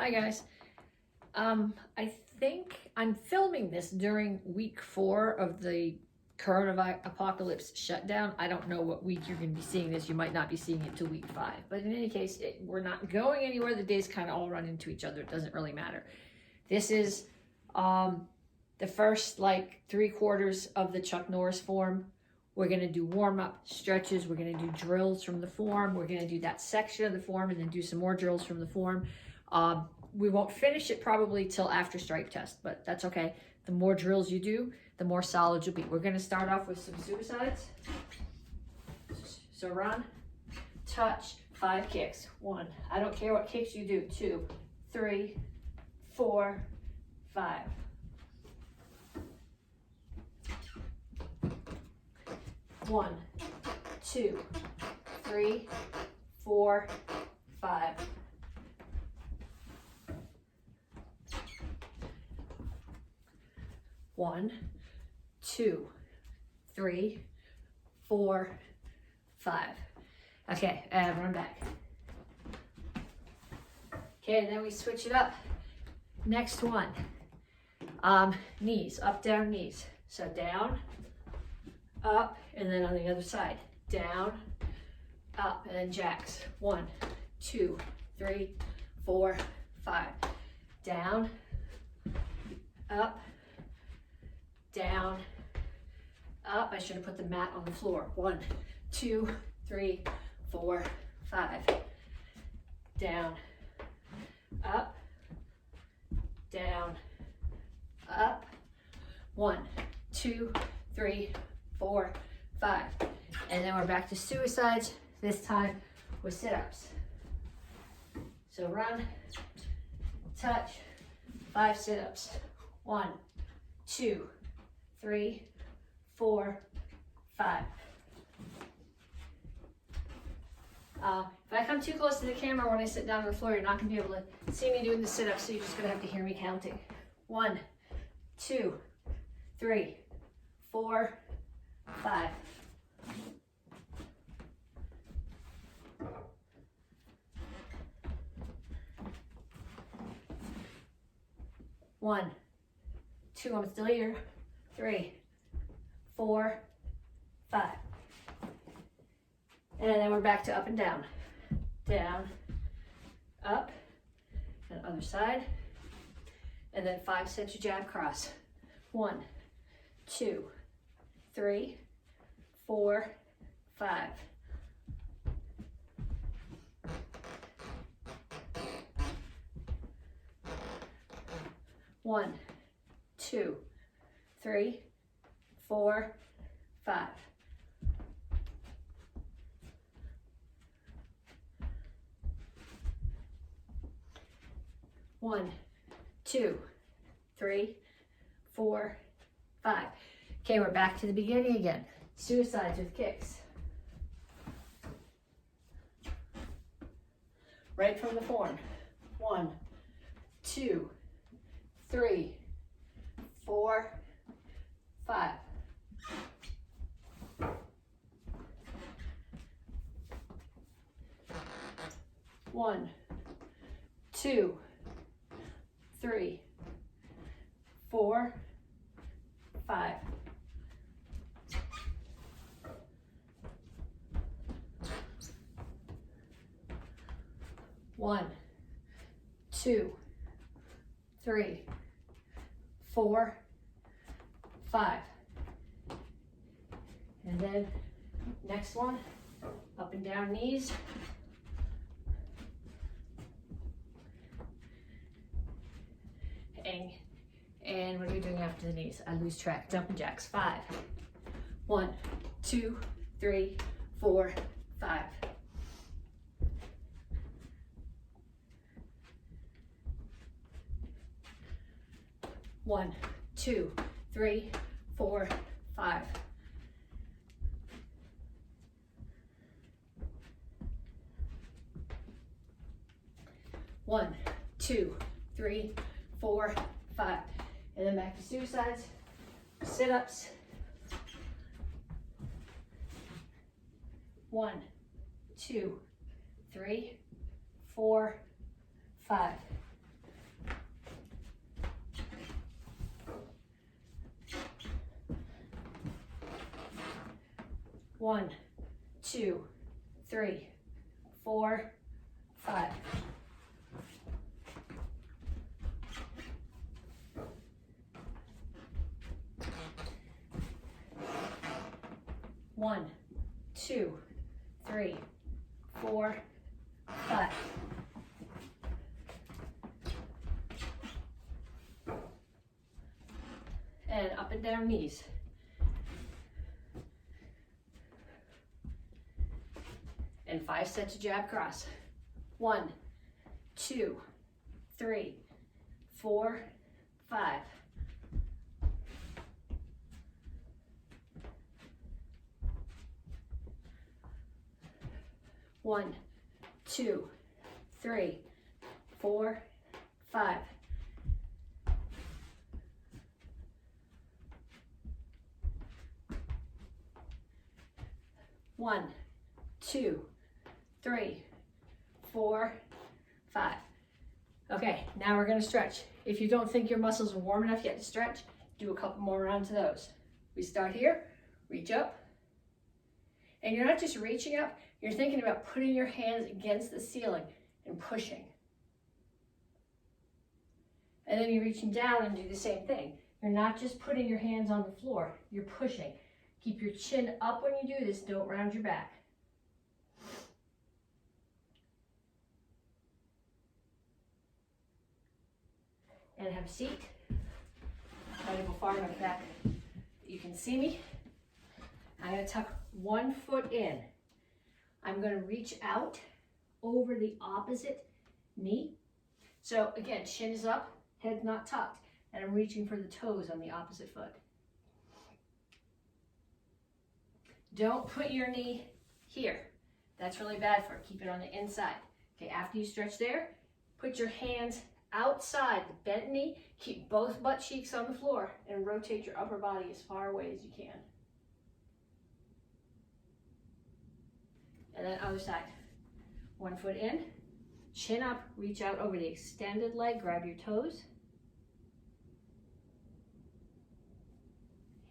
Hi guys. I think I'm filming this during week 4 of the coronavirus apocalypse shutdown. I don't know what week you're going to be seeing this. You might not be seeing it till week 5. But in any case, we're not going anywhere. The days kind of all run into each other. It doesn't really matter. This is the first like 3/4 of the Chuck Norris form. We're going to do warm-up stretches. We're going to do drills from the form. We're going to do that section of the form and then do some more drills from the form. We won't finish it probably till after stripe test, but that's okay. The more drills you do, the more solid you'll be. We're going to start off with some suicides. So run, touch, 5 kicks. 1. I don't care what kicks you do. 2, 3, 4, 5. 1, 2, 3, 4, 5. 1, 2, 3, 4, 5. Okay, and run back. Okay, and then we switch it up. Next one. Knees, up, down, knees. So down, up, and then on the other side. Down, up, and then jacks. 1, 2, 3, 4, 5. Down, up, down, up. I should have put the mat on the floor. 1, 2, 3, 4, 5. Down, up, down, up. 1, 2, 3, 4, 5. And then we're back to suicides, this time with sit-ups. So run, touch, 5 sit-ups. 1, 2, 3, 4, 5. If I come too close to the camera when I sit down on the floor, you're not going to be able to see me doing the sit-ups, so you're just going to have to hear me counting. 1, 2, 3, 4, 5. 1, 2, I'm still here. 3, 4, 5. And then we're back to up and down. Down, up, and other side. And then 5 sets of jab cross. 1, 2, 3, 4, 5. 1, 2, 3, 4, 5. 1, 2, 3, 4, 5. Okay, we're back to the beginning again. Suicides with kicks. Right from the form. 1, 2, 3, 4, 5. 1, 2, 3, 4, 5. 1, 2, 3, 4, 5. And then next one, up and down knees. And what are we doing after the knees? I lose track. Jumping jacks. 5. 1, 2, 3, 4, 5. 1, 2, 3, 4, 5. 1, 2, 3, 4, 5. And then back to suicides, sit-ups. 1, 2, 3, 4, 5. 1, 2, 3, 4, 5. One, 2, 3, 4, 5. And up and down knees. And 5 sets of jab cross. 1, 2, 3, 4, 5. 1, 2, 3, 4, 5. 1, 2, 3, 4, 5. Okay, now we're going to stretch. If you don't think your muscles are warm enough yet to stretch, do a couple more rounds of those. We start here, reach up. And you're not just reaching up, you're thinking about putting your hands against the ceiling and pushing. And then you're reaching down and do the same thing. You're not just putting your hands on the floor, you're pushing. Keep your chin up when you do this, don't round your back. And have a seat. Try to go far enough back that you can see me. I'm going to tuck one foot in. I'm going to reach out over the opposite knee. So again, chin is up, head not tucked, and I'm reaching for the toes on the opposite foot. Don't put your knee here. That's really bad for it. Keep it on the inside. Okay, after you stretch there, put your hands outside the bent knee. Keep both butt cheeks on the floor and rotate your upper body as far away as you can. And then other side. One foot in, chin up, reach out over the extended leg, grab your toes.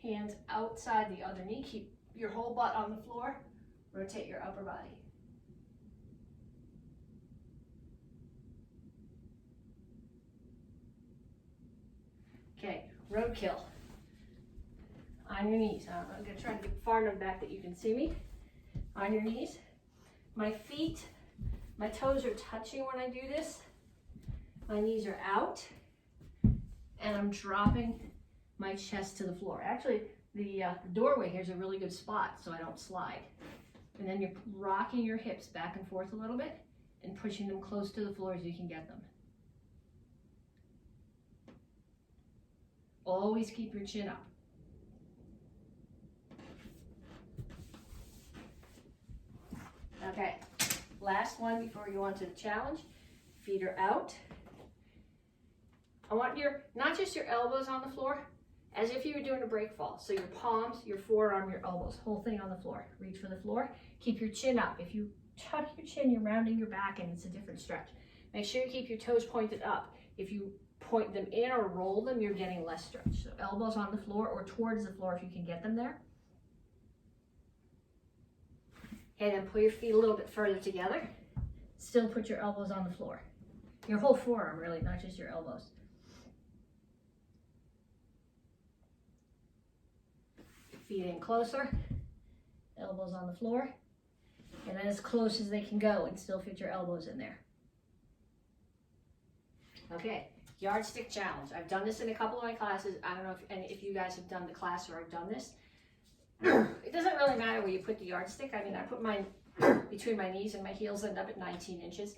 Hands outside the other knee, keep your whole butt on the floor, rotate your upper body. Okay, roadkill. On your knees. I'm going to try to get far enough back that you can see me. On your knees. My feet, my toes are touching when I do this. My knees are out. And I'm dropping my chest to the floor. Actually, the doorway here is a really good spot so I don't slide. And then you're rocking your hips back and forth a little bit and pushing them close to the floor as you can get them. Always keep your chin up. Okay, last one before we go on to the challenge. Feet are out. I want your, not just your elbows on the floor, as if you were doing a break fall. So your palms, your forearm, your elbows, whole thing on the floor. Reach for the floor. Keep your chin up. If you tuck your chin, you're rounding your back and it's a different stretch. Make sure you keep your toes pointed up. If you point them in or roll them, you're getting less stretch. So elbows on the floor or towards the floor if you can get them there. Okay, then pull your feet a little bit further together. Still put your elbows on the floor. Your whole forearm, really, not just your elbows. Feet in closer, elbows on the floor, and then as close as they can go and still fit your elbows in there. Okay, yardstick challenge. I've done this in a couple of my classes. I don't know if you guys have done the class or I've done this. It doesn't really matter where you put the yardstick. I mean, I put mine between my knees and my heels end up at 19 inches.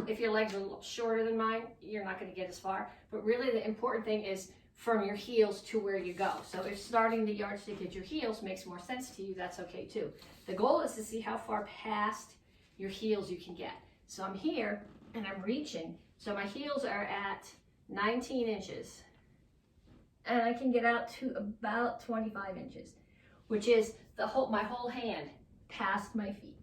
If your legs are a little shorter than mine, you're not going to get as far. But really the important thing is from your heels to where you go. So if starting the yardstick at your heels makes more sense to you, that's okay too. The goal is to see how far past your heels you can get. So I'm here and I'm reaching. So my heels are at 19 inches. And I can get out to about 25 inches, which is my whole hand past my feet.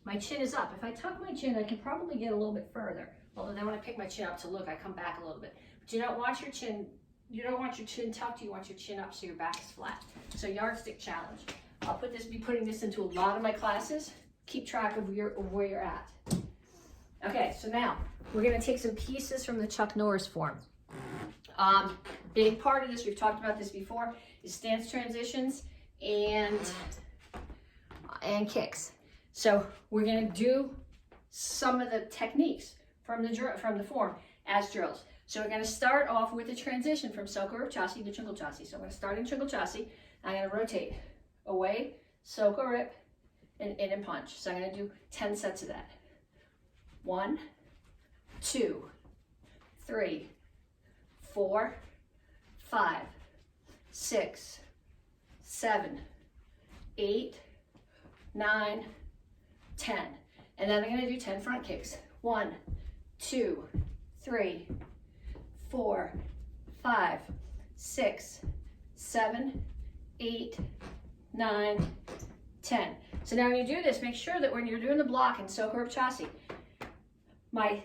My chin is up. If I tuck my chin, I can probably get a little bit further. Although then when I pick my chin up to look, I come back a little bit. But you don't want your chin tucked, you want your chin up so your back is flat. So yardstick challenge. I'll be putting this into a lot of my classes. Keep track of where you're at. Okay, so now we're gonna take some pieces from the Chuck Norris form. Big part of this, we've talked about this before, is stance transitions and kicks. So we're gonna do some of the techniques from the form as drills. So we're gonna start off with the transition from Soka Rip Chassi to Twinkle Chassi. So I'm gonna start in Twinkle Chassi. I'm gonna rotate away, Soka Rip, and in and punch. So I'm gonna do 10 sets of that. 1, 2, 3, 4, 5, 6, 7, 8, 9, 10. And then I'm going to do 10 front kicks. 1, 2, 3, 4, 5, 6, 7, 8, 9, 10. So now when you do this, make sure that when you're doing the block in Soka Rip Chassi, my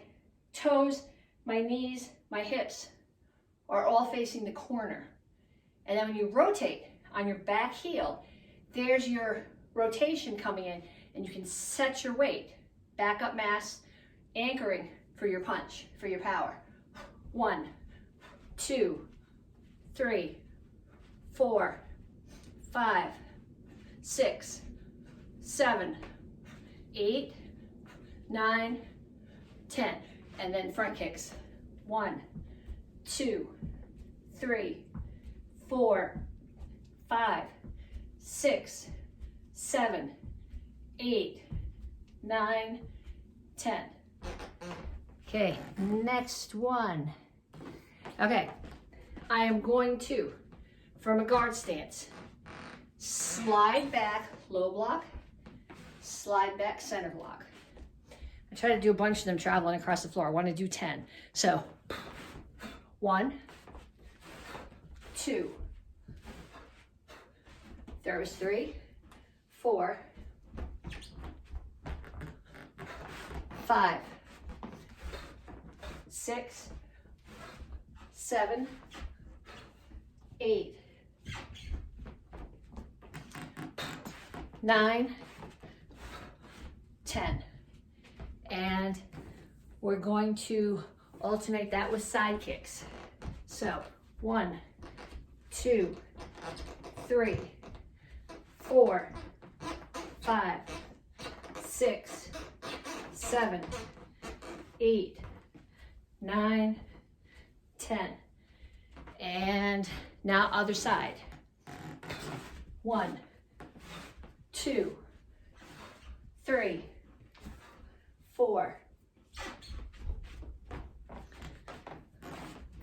toes, my knees, my hips are all facing the corner. And then when you rotate on your back heel, there's your rotation coming in, and you can set your weight, back up mass, anchoring for your punch, for your power. 1, 2, 3, 4, 5, 6, 7, 8, 9, 10. And then front kicks. 1, 2, 3, 4, 5, 6, 7, 8, 9, 10. Okay, next one. Okay, I am going to, from a guard stance, slide back, low block, slide back, center block. I try to do a bunch of them traveling across the floor. I want to do 10. So 1, 2, there was 3, 4, 5, 6, 7, 8, 9, 10. And we're going to alternate that with side kicks. So 1, 2, 3, 4, 5, 6, 7, 8, 9, 10. And now other side. 1, 2, 3, 4,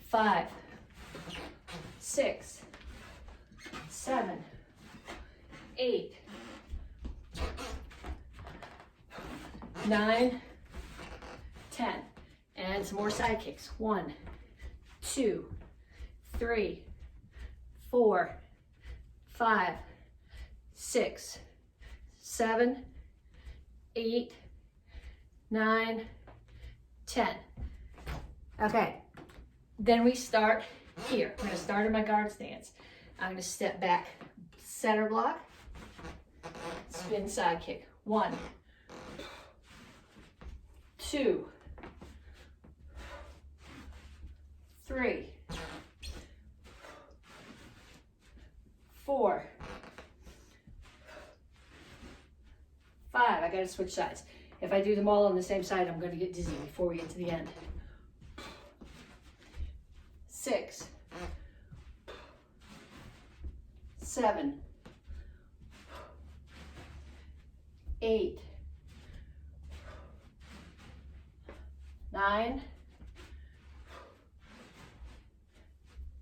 5, 6, 7, 8, 9, 10. And some more side kicks. 1, 2, 3, 4, 5, 6, 7, 8, 9, 10. Okay, then we start here. I'm going to start in my guard stance. I'm going to step back, center block, spin side kick. 1, 2, 3, 4, 5. I got to switch sides. If I do them all on the same side, I'm going to get dizzy before we get to the end. 6, 7, 8, 9,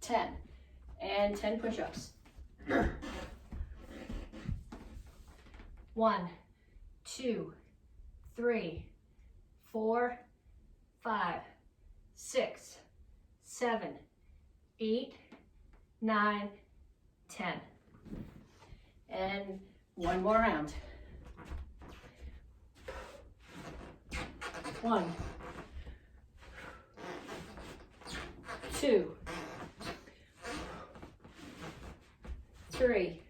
10. And 10 push-ups. 1, 2, 3, 4, 5, 6, 7, 8, 9, 10. And one more round. 1, 2, 3,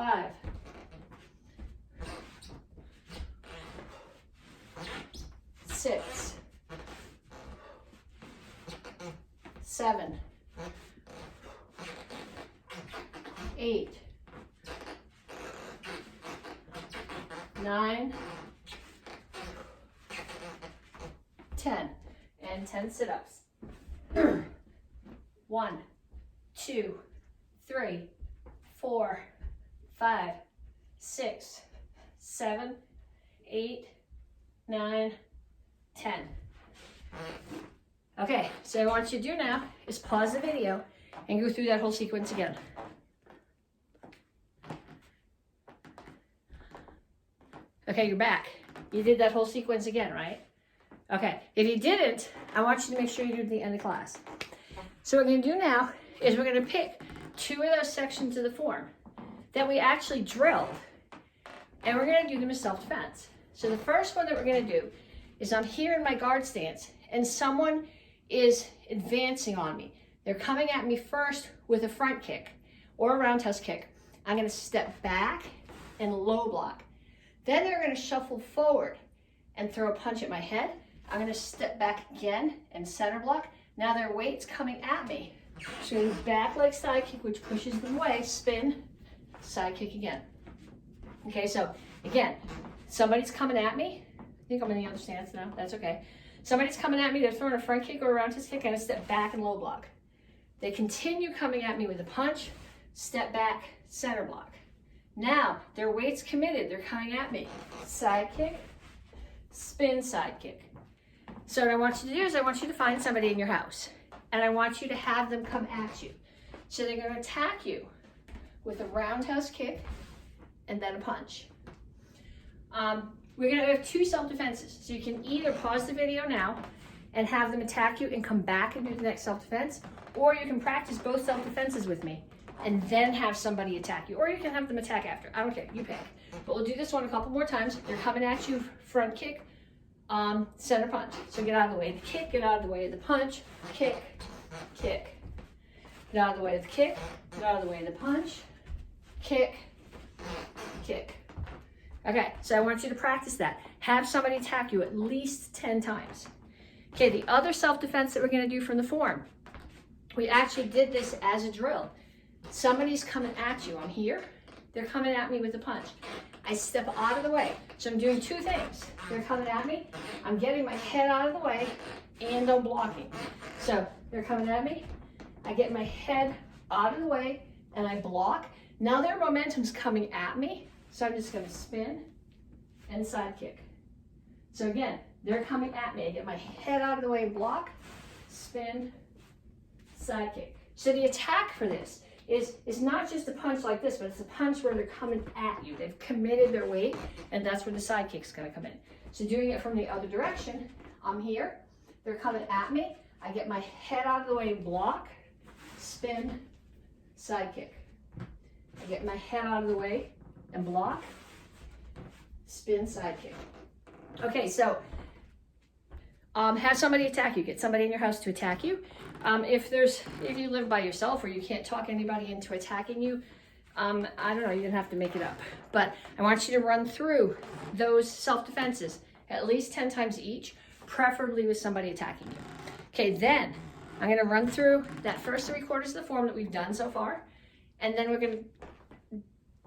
5, 6, 7, 8, 9, 10, and 10 sit-ups. 1, 2, 3, 4, 5, 6, 7, 8, 9, 10. Okay, so what I want you to do now is pause the video and go through that whole sequence again. Okay, you're back. You did that whole sequence again, right? Okay, if you didn't, I want you to make sure you do it at the end of class. So what we're going to do now is we're going to pick 2 of those sections of the form that we actually drilled, and we're going to do them as self-defense. So the first one that we're going to do is I'm here in my guard stance, and someone is advancing on me. They're coming at me first with a front kick or a roundhouse kick. I'm going to step back and low block. Then they're going to shuffle forward and throw a punch at my head. I'm going to step back again and center block. Now their weight's coming at me. So back leg side kick, which pushes them away, spin, side kick again. Okay, so again, somebody's coming at me. I think I'm in the other stance now, that's okay. Somebody's coming at me, they're throwing a front kick or a roundhouse kick, and I step back and low block. They continue coming at me with a punch, step back, center block. Now, their weight's committed, they're coming at me. Side kick, spin, side kick. So what I want you to do is I want you to find somebody in your house, and I want you to have them come at you. So they're going to attack you with a roundhouse kick and then a punch. We're going to have 2 self-defenses. So you can either pause the video now and have them attack you and come back and do the next self-defense, or you can practice both self-defenses with me and then have somebody attack you, or you can have them attack after. I don't care, you pick. But we'll do this one a couple more times. They're coming at you, front kick, center punch. So get out of the way of the kick, get out of the way of the punch, kick, kick. Get out of the way of the kick, get out of the way of the punch, kick, kick. Okay, so I want you to practice that. Have somebody attack you at least 10 times. Okay, the other self-defense that we're going to do from the form, we actually did this as a drill. Somebody's coming at you. I'm here. They're coming at me with a punch. I step out of the way. So I'm doing 2 things. They're coming at me. I'm getting my head out of the way, and I'm blocking. So they're coming at me. I get my head out of the way, and I block. Now their momentum's coming at me. So I'm just going to spin and side kick. So again, they're coming at me. I get my head out of the way and block, spin, side kick. So the attack for this is not just a punch like this, but it's a punch where they're coming at you. They've committed their weight, and that's where the side kick's going to come in. So doing it from the other direction, I'm here. They're coming at me. I get my head out of the way and block, spin, side kick. I get my head out of the way and block, spin, side kick. Okay, so have somebody attack you. Get somebody in your house to attack you. If you live by yourself or you can't talk anybody into attacking you, I don't know, you're gonna have to make it up. But I want you to run through those self-defenses at least 10 times each, preferably with somebody attacking you. Okay, then I'm gonna run through that first 3/4 of the form that we've done so far, and then we're gonna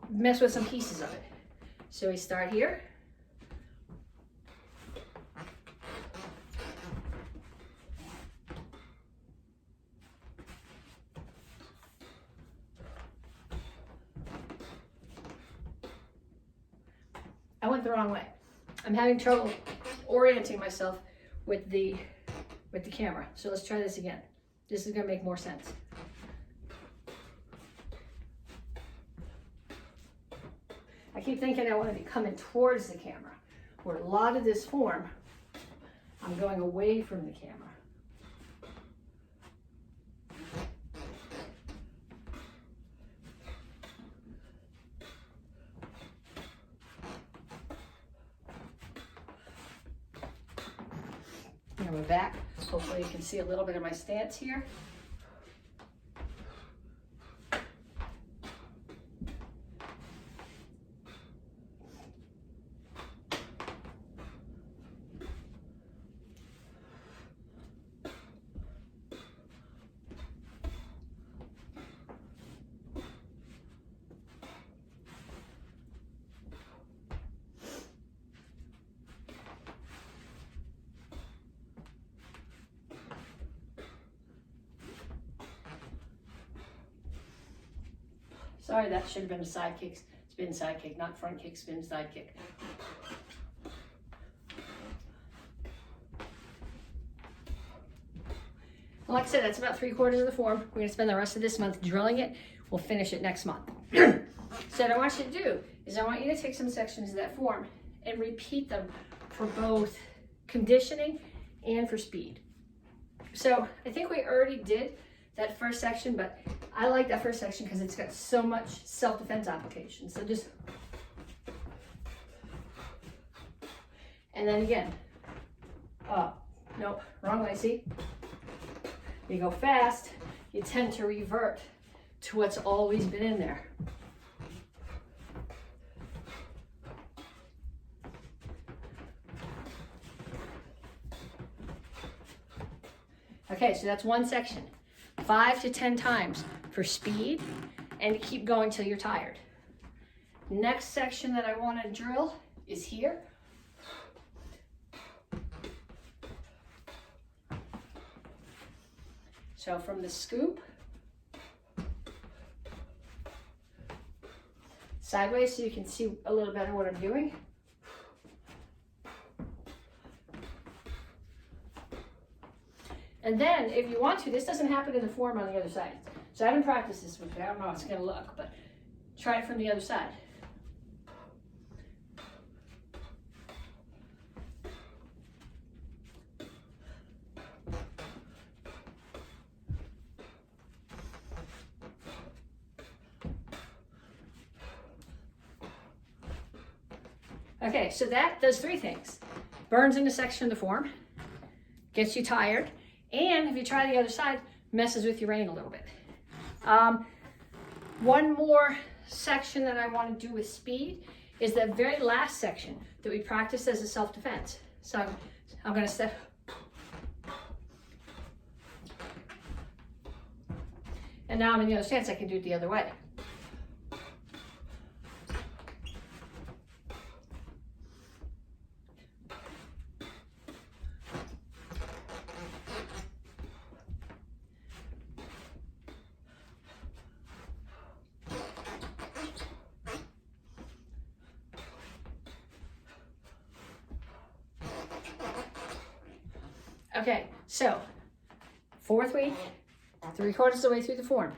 mess with some pieces of it. So we start here. I went the wrong way. I'm having trouble orienting myself with the camera. So let's try this again. This is gonna make more sense. I keep thinking I want to be coming towards the camera, where a lot of this form, I'm going away from the camera. And we're back. Hopefully you can see a little bit of my stance here. Sorry, that should have been a side kick, spin, side kick, not front kick, spin, side kick. Well, like I said, that's about 3/4 of the form. We're going to spend the rest of this month drilling it. We'll finish it next month. So what I want you to do is I want you to take some sections of that form and repeat them for both conditioning and for speed. So I think we already did that first section, but I like that first section because it's got so much self-defense application. So just, and then again, nope, wrong way, see? You go fast, you tend to revert to what's always been in there. Okay, so that's one section. 5 to 10 times for speed, and to keep going till you're tired. Next section that I want to drill is here. So from the scoop, sideways so you can see a little better what I'm doing. And then, if you want to, this doesn't happen in the form on the other side. So I haven't practiced this with you. I don't know how it's going to look, but try it from the other side. Okay, so that does 3 things. Burns in a section of the form, gets you tired, and if you try the other side, messes with your brain a little bit. One more section that I want to do with speed is that very last section that we practiced as a self-defense. So I'm going to step. And now I'm in the other stance, I can do it the other way. Okay, so 4th week, 3/4 of the way through the form.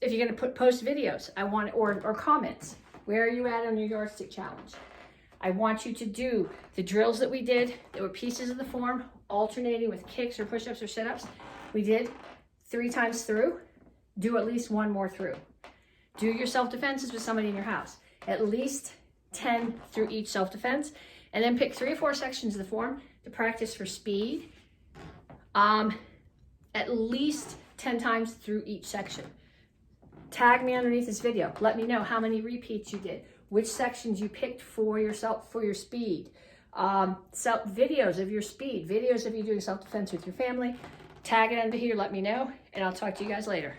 If you're going to post videos, I want or comments. Where are you at on your yardstick challenge? I want you to do the drills that we did. That were pieces of the form, alternating with kicks or push-ups or sit-ups. We did 3 times through. Do at least 1 more through. Do your self-defenses with somebody in your house. At least 10 through each self-defense. And then pick 3 or 4 sections of the form to practice for speed. At least 10 times through each section. Tag me underneath this video. Let me know how many repeats you did, which sections you picked for yourself, for your speed. Videos of your speed, videos of you doing self-defense with your family. Tag it under here, let me know, and I'll talk to you guys later.